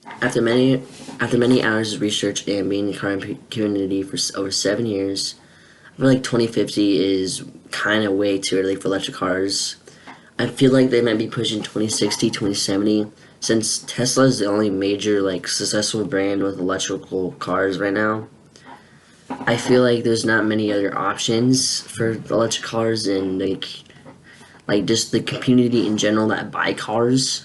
After many after many hours of research and being in the car community for over 7 years, I feel like 2050 is kind of way too early for electric cars. I feel like they might be pushing 2060, 2070, since Tesla is the only major like successful brand with electrical cars right now. I feel like there's not many other options for electric cars, and like just the community in general that buy cars,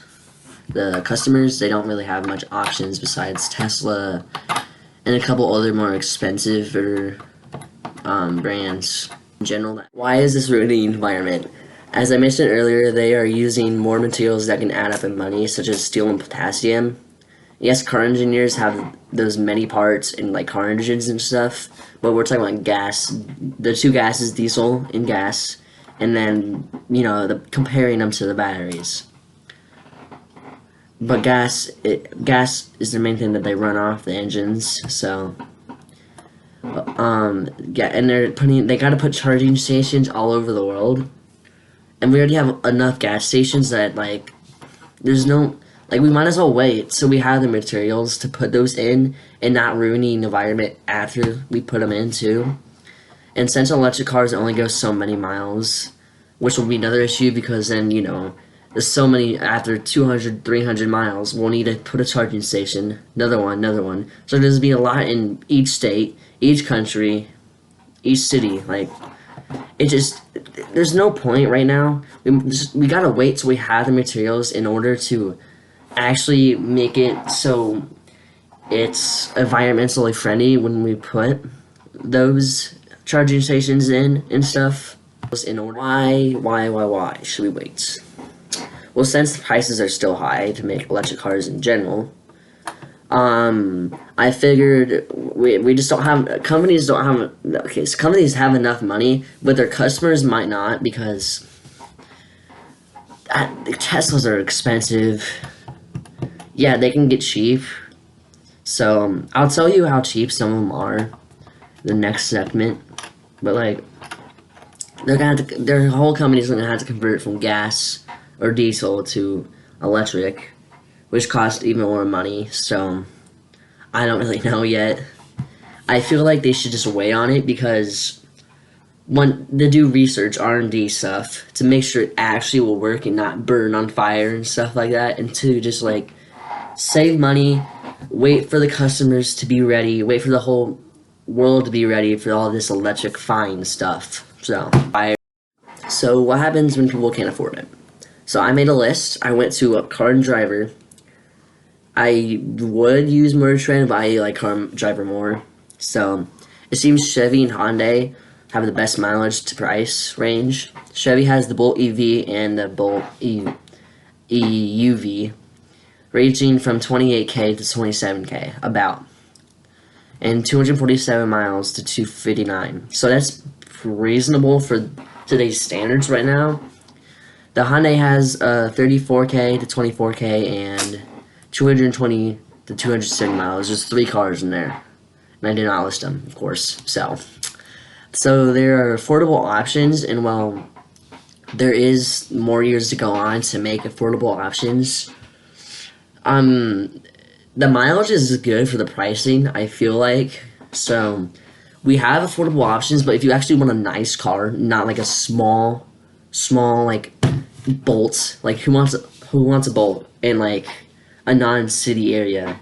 the customers, they don't really have much options besides Tesla and a couple other more expensive or brands in general. Why is this ruining the environment? As I mentioned earlier, they are using more materials that can add up in money, such as steel and potassium. Yes, car engineers have those many parts in like car engines and stuff, but we're talking about gas. The two gases, diesel and gas, and then comparing them to the batteries. But gas is the main thing that they run off the engines. So yeah, and they got to put charging stations all over the world, and we already have enough gas stations that like there's no like we might as well wait so we have the materials to put those in and not ruining the environment after we put them in too. And since electric cars only go so many miles, which will be another issue because then there's so many after 200, 300 miles we'll need to put a charging station, another one, so there's be a lot in each state, each country, each city. Like it just there's no point right now. We gotta wait till we have the materials in order to actually make it so it's environmentally friendly when we put those charging stations in and stuff. In order, why should we wait? Well, since the prices are still high to make electric cars in general, I figured we just don't have companies don't have okay. So companies have enough money, but their customers might not because the Teslas are expensive. Yeah, they can get cheap. So I'll tell you how cheap some of them are. The next segment, but like their whole company's gonna have to convert from gas or diesel to electric, which costs even more money. So I don't really know yet. I feel like they should just wait on it because when they do research, R&D stuff to make sure it actually will work and not burn on fire and stuff like that, and to just like save money, wait for the customers to be ready, wait for the whole world to be ready for all this electrifying stuff. So what happens when people can't afford it? So I made a list. I went to a Car and Driver. I would use Motor Trend, but I like Car and Driver more. So it seems Chevy and Hyundai have the best mileage to price range. Chevy has the Bolt EV and the Bolt EUV, ranging from 28K to 27K, about, and 247 miles to 259. So that's reasonable for today's standards right now. The Hyundai has 34K to 24K and 220 to 270 miles. There's 3 cars in there, and I did not list them, of course. So there are affordable options, and well, there is more years to go on to make affordable options. The mileage is good for the pricing, I feel like. So we have affordable options, but if you actually want a nice car, not like a small like Bolt, like who wants a Bolt in like a non-city area?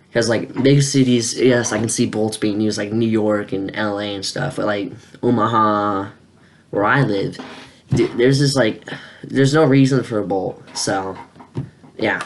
Because like big cities, yes, I can see Bolts being used like New York and LA and stuff, but like Omaha, where I live, there's no reason for a Bolt. So yeah.